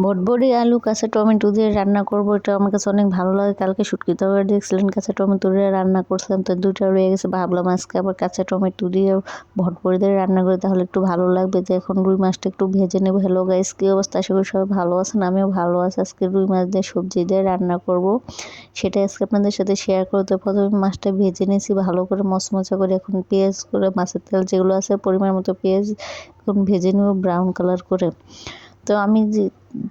বটবড়ি, আলু, কাঁচা টমেটো দিয়ে রান্না করবো। এটা আমার কাছে অনেক ভালো লাগে। কালকে শুটকি তরকারি দেখছিলেন, কাঁচা টমেটো দিয়ে রান্না করছিলাম, তো দুইটা রয়ে গেছে। ভাবলাম আজকে আবার কাঁচা টমেটো দিয়ে বটবড়ি দিয়ে রান্না করি, তাহলে একটু ভালো লাগবে। তো এখন রুই মাছটা একটু ভেজে নেবো। হ্যালো গাইস, কী অবস্থা? আশা করি সবাই ভালো আছেন, আমিও ভালো আছি। আজকে রুই মাছ দিয়ে সবজি দিয়ে রান্না করব, সেটা আজকে আপনাদের সাথে শেয়ার করতে। প্রথমে মাছটা ভেজে নিয়েছি ভালো করে মচমচা করে। এখন পেঁয়াজ করে মাছের তেল যেগুলো আছে পরিমাণ মতো পেঁয়াজ এখন ভেজে নেব ব্রাউন কালার করে। তো আমি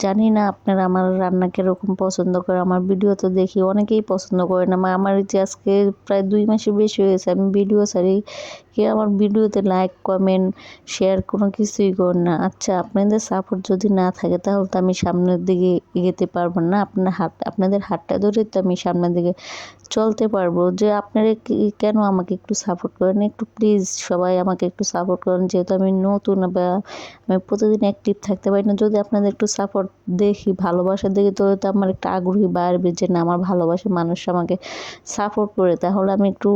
জানি না আপনারা আমার রান্না কীরকম পছন্দ করে। আমার ভিডিও তো দেখি অনেকেই পছন্দ করে না। আমার যে আজকে প্রায় 2 মাসের বেশি হয়েছে আমি ভিডিও ছাড়ি, কেউ আমার ভিডিওতে লাইক কমেন্ট শেয়ার কোনো কিছুই করেন না। আচ্ছা, আপনাদের সাপোর্ট যদি না থাকে তাহলে তো আমি সামনের দিকে এগোতে পারবো না। আপনাদের হাতটা ধরে তো আমি সামনের দিকে চলতে পারবো। যে আপনারা কেন আমাকে একটু সাপোর্ট করেন, একটু প্লিজ সবাই আমাকে একটু সাপোর্ট করেন। যেহেতু আমি নতুন বা আমি প্রতিদিন অ্যাক্টিভ থাকতে পারি না, যদি আপনাদের একটু সাপোর্ট দেখি, ভালোবাসা দেখি, তো আমার একটা আগ্রহী বাড়বে যে না, আমার ভালোবাসার মানুষ আমাকে সাপোর্ট করে, তাহলে আমি একটু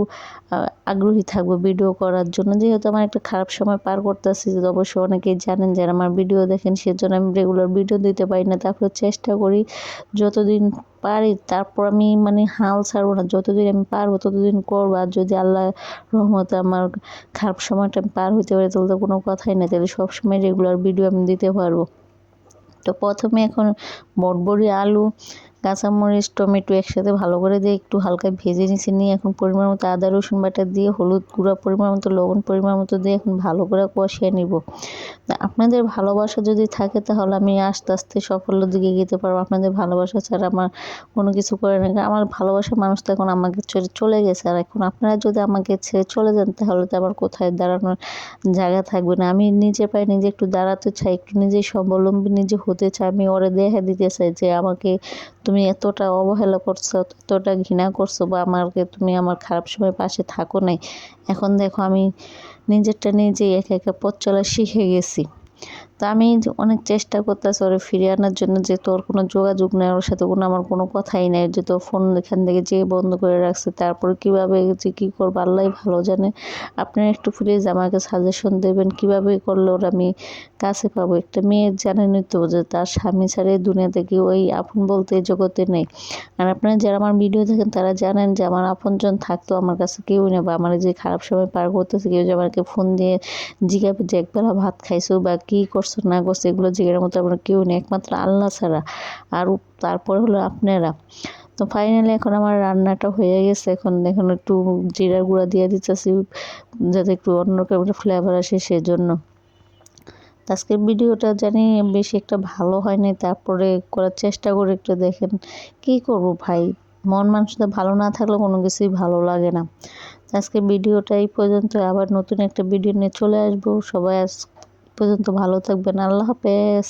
আগ্রহী থাকবো ভিডিও করার জন্য। যেহেতু আমার একটা খারাপ সময় পার করতেছি, অবশ্য অনেকেই জানেন যারা আমার ভিডিও দেখেন, সেজন্য আমি রেগুলার ভিডিও দিতে পারি না। তারপরে চেষ্টা করি যতদিন পারি, তারপর আমি হাল ছাড়বো না। যতদিন আমি পারবো ততদিন করবো। আর যদি আল্লাহ রহমতে আমার খারাপ সময়টা আমি পার হইতে পারি, তাহলে তো কোনো কথাই না, তাহলে সবসময় রেগুলার ভিডিও আমি দিতে পারবো। তো প্রথমে এখন বটবড়ি, আলু, কাঁচামরিচ, টমেটো একসাথে ভালো করে দিয়ে একটু হালকা ভেজে নিয়ে এখন পরিমাণ মতো আদা রসুন বাটা দিয়ে, হলুদ গুঁড়া পরিমাণ মতো, লবণ পরিমাণ মতো দিয়ে এখন ভালো করে কষিয়ে নিব। আপনাদের ভালোবাসা যদি থাকে তাহলে আমি আস্তে আস্তে সাফল্যের দিকে এগোতে পারবো। আপনাদের ভালোবাসা ছাড়া আমার কোনো কিছু করে না। আমার ভালোবাসার মানুষ তো এখন আমাকে ছেড়ে চলে গেছে, আর এখন আপনারা যদি আমাকে ছেড়ে চলে যান তাহলে তো আমার কোথায় দাঁড়ানোর জায়গা থাকবে না। আমি নিজে পায়ে নিজে একটু দাঁড়াতে চাই, একটু নিজে স্বাবলম্বী নিজে হতে চাই। আমি ওরে দেখা দিতে চাই যে আমাকে তুমি এতটা অবহেলা করছো, এতটা ঘৃণা করছো, বা আমাকে তুমি আমার খারাপ সময় পাশে থাকো নাই। এখন দেখো আমি নিজেরটা নিজেই একা একা পথ চলা শিখে গেছি। তো আমি অনেক চেষ্টা করতেছি ওরে ফিরিয়ে আনার জন্য, যে তোর কোনো যোগাযোগ নেই, ওর সাথে আমার কোনো কথাই নেই, যে তোর ফোন এখান থেকে যে বন্ধ করে রাখছে। তারপরে কীভাবে যে কী করবো আল্লাহই ভালো জানে। আপনারা একটু প্লিজ আমাকে সাজেশন দেবেন কীভাবে করলে ওর আমি কাছে পাবো। একটা মেয়ে জানেনই তো যে তার স্বামী ছাড়া এই দুনিয়াতে কেউ ওই আপন বলতে এই জগতে নেই। আর আপনারা যারা আমার ভিডিও দেখেন তারা জানেন যে আমার আপনজন থাকতো আমার কাছে কেউই নেই, বা আমার যে খারাপ সময় পার করতেছে কেউ যে আমাকে ফোন দিয়ে জিজ্ঞাসা যে একবেলা ভাত খাইছো বা কী করছো না করছো, এগুলো জিজ্ঞাসার মতো আমার কেউ নেই একমাত্র আল্লাহ ছাড়া। আর তারপরে হলো আপনারা। তো ফাইনালি এখন আমার রান্নাটা হয়ে গেছে। এখন দেখুন একটু জিরার গুঁড়া দিয়ে দিতেছি যাতে একটু অন্যরকম একটা ফ্লেভার আসে, সেজন্য। আজকের ভিডিওটা জানি বেশি একটা ভালো হয়নি, তারপরে করার চেষ্টা করে একটু দেখেন। কী করব ভাই, মন মানসিকতা ভালো না থাকলে কোনো কিছুই ভালো লাগে না। আজকে ভিডিওটা এই পর্যন্ত, আবার নতুন একটা ভিডিও নিয়ে চলে আসবো। সবাই আজ পর্যন্ত ভালো থাকবেন। আল্লাহ হাফেজ।